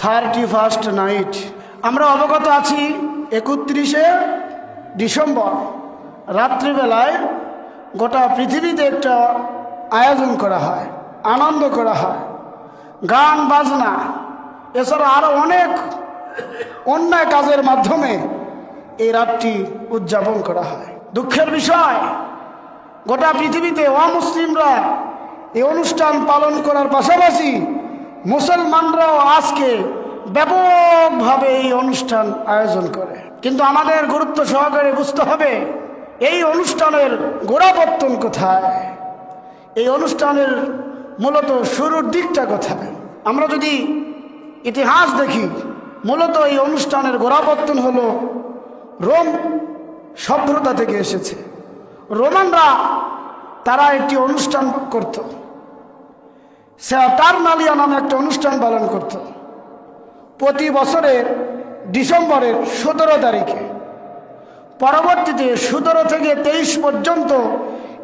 31st night. আমরা অবগত আছি 31শে ডিসেম্বর রাত্রিবেলায় গোটা পৃথিবীতে একটা আয়োজন করা হয়, আনন্দ করা হয়, গান বাজনা এছাড়া আরও অনেক অন্যায় কাজের মাধ্যমে এই রাতটি উদযাপন করা হয়। দুঃখের বিষয়, গোটা পৃথিবীতে অমুসলিমরা এই অনুষ্ঠান পালন করার পাশাপাশি মুসলমানরাও আজকে ব্যাপকভাবে এই অনুষ্ঠান আয়োজন করে। কিন্তু আমাদের গুরুত্ব সহকারে বুঝতে হবে এই অনুষ্ঠানের গোড়াপত্তন কোথায়, এই অনুষ্ঠানের মূলত শুরুর দিকটা কোথায়। আমরা যদি ইতিহাস দেখি, মূলত এই অনুষ্ঠানের গোড়াপত্তন হলো রোম সভ্যতা থেকে এসেছে। রোমানরা তারা একটি অনুষ্ঠান করত, স্যাটারনালিয়া নামে একটা অনুষ্ঠান পালন করত প্রতি বছরের ডিসেম্বরের 17 তারিখে। পরবর্তীতে 17 থেকে 23 পর্যন্ত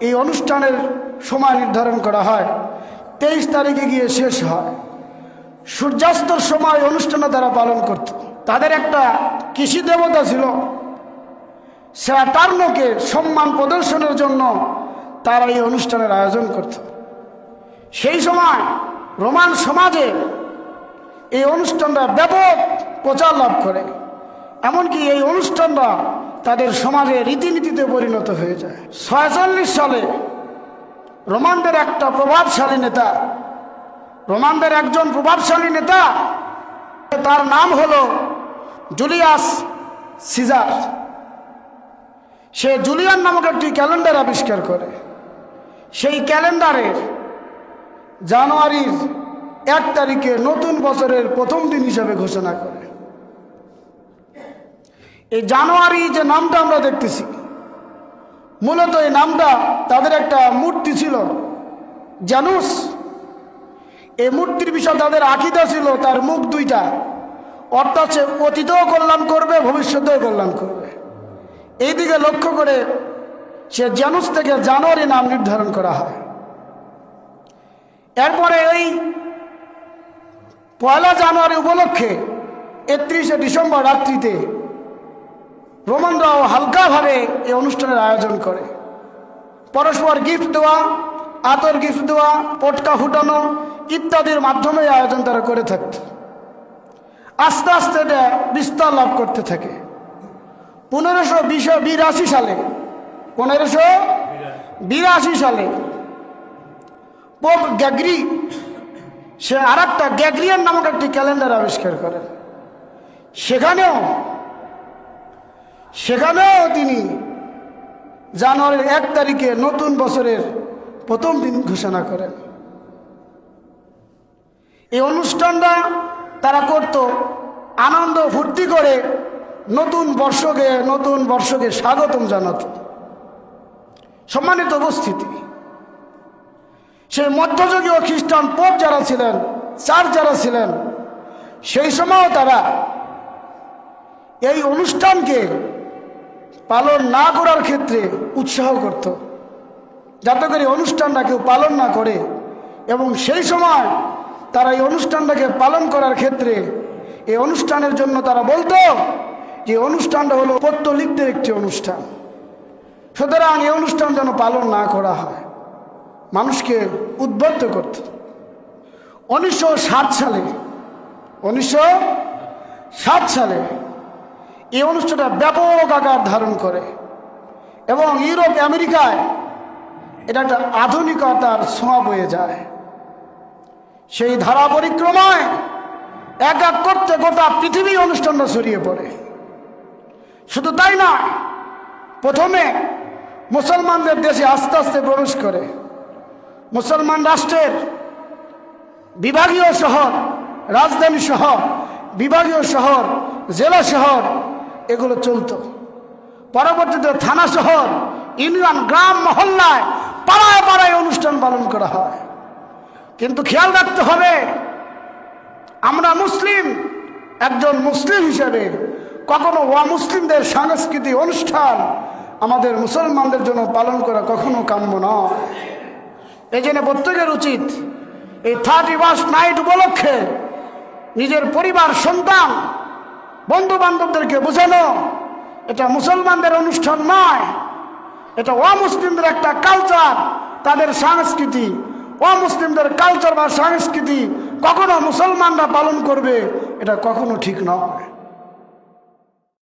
এই অনুষ্ঠানের সময় নির্ধারণ করা হয়। 23 তারিখে গিয়ে শেষ হয়। সূর্যাস্তর সময় অনুষ্ঠানে তারা পালন করত। তাদের একটা কৃষি দেবতা ছিল, স্যাটার্নকে সম্মান প্রদর্শনের জন্য তারা এই অনুষ্ঠানের আয়োজন করত। সেই সময় রোমান সমাজে এই অনুষ্ঠানটা ব্যাপক প্রচার লাভ করে, এমনকি এই অনুষ্ঠানটা তাদের সমাজে রীতিনীতিতে পরিণত হয়ে যায়। 46 সালে রোমানদের একটা প্রভাবশালী নেতা, রোমানদের একজন প্রভাবশালী নেতা, তার নাম হলো জুলিয়াস সিজার। সে জুলিয়ান নামক একটি ক্যালেন্ডার আবিষ্কার করে। সেই ক্যালেন্ডারের জানুয়ারির 1 তারিখে নতুন বছরের প্রথম দিন হিসাবে ঘোষণা করে। এই জানুয়ারি যে নামটা আমরা দেখতেছি, মূলত এই নামটা তাদের একটা মূর্তি ছিল জানুস। এই মূর্তির বিষয় তাদের আকীদা ছিল তার মুখ দুইটা, অর্থাৎ সে অতীতেও কল্যাণ করবে, ভবিষ্যতেও কল্যাণ করবে। এই দিকে লক্ষ্য করে সে জানুস থেকে জানুয়ারি নাম নির্ধারণ করা হয়। এরপরে এই 1 জানুয়ারি উপলক্ষে 31শে ডিসেম্বর রাত্রিতে রোমানরাও হালকাভাবে এই অনুষ্ঠানের আয়োজন করে। পরস্পর গিফট দেওয়া, আতর গিফট দেওয়া, পটকা ফুটানো ইত্যাদির মাধ্যমে আয়োজন তারা করে থাকত। আস্তে আস্তে এটা বিস্তার লাভ করতে থাকে। 1582 সালে 1582 সালে পোপ গ্যাগ্রি সে আর একটা গ্যাগ্রিয়ান নামক একটি ক্যালেন্ডার আবিষ্কার করেন। সেখানেও তিনি জানুয়ারির 1 তারিখে নতুন বছরের প্রথম দিন ঘোষণা করেন। এই অনুষ্ঠানটা তারা করত আনন্দ ফুর্তি করে, নতুন বর্ষকে স্বাগতম জানাত। সম্মানিত উপস্থিতি, সেই মধ্যযুগীয় খ্রিস্টান পোপ যারা ছিলেন, চার্চ যারা ছিলেন, সেই সময়ও তারা এই অনুষ্ঠানকে পালন না করার ক্ষেত্রে উৎসাহ করত, যাতে করে অনুষ্ঠানটা কেউ পালন না করে। এবং সেই সময় তারা এই অনুষ্ঠানটাকে পালন করার ক্ষেত্রে এই অনুষ্ঠানের জন্য তারা বলতো যে অনুষ্ঠানটা হলো পৌত্তলিকদের একটি অনুষ্ঠান, সুতরাং এই অনুষ্ঠান যেন পালন না করা হয়, মানুষকে উদ্বুদ্ধ করত। 1907 সালে এই অনুষ্ঠানটা ব্যাপক আকার ধারণ করে এবং ইউরোপ আমেরিকায় এটা একটা আধুনিকতার ছোঁয়া বয়ে যায়। সেই ধারা পরিক্রমায় এক এক করতে গোটা পৃথিবী অনুষ্ঠানটা ছড়িয়ে পড়ে। শুধু তাই না, প্রথমে মুসলমানদের দেশে আস্তে আস্তে প্রবেশ করে। মুসলমান রাষ্ট্রের বিভাগীয় শহর, রাজধানী শহর, বিভাগীয় শহর, জেলা শহর এগুলো চলত। পরবর্তীতে থানা শহর, ইউনিয়ন, গ্রাম, মহল্লায়, পাড়ায় পাড়ায় অনুষ্ঠান পালন করা হয়। কিন্তু খেয়াল রাখতে হবে, আমরা মুসলিম, একজন মুসলিম হিসেবে কখনো অমুসলিমদের সাংস্কৃতিক অনুষ্ঠান আমাদের মুসলমানদের জন্য পালন করা কখনো কাম্য নয়। এই জন্য প্রত্যেকের উচিত এই 31st নাইট উপলক্ষে নিজের পরিবার, সন্তান, বন্ধু বান্ধবদেরকে বোঝানো এটা মুসলমানদের অনুষ্ঠান নয়, এটা অমুসলিমদের একটা কালচার, তাদের সংস্কৃতি। অমুসলিমদের কালচার বা সংস্কৃতি কখনো মুসলমানরা পালন করবে, এটা কখনো ঠিক নয়।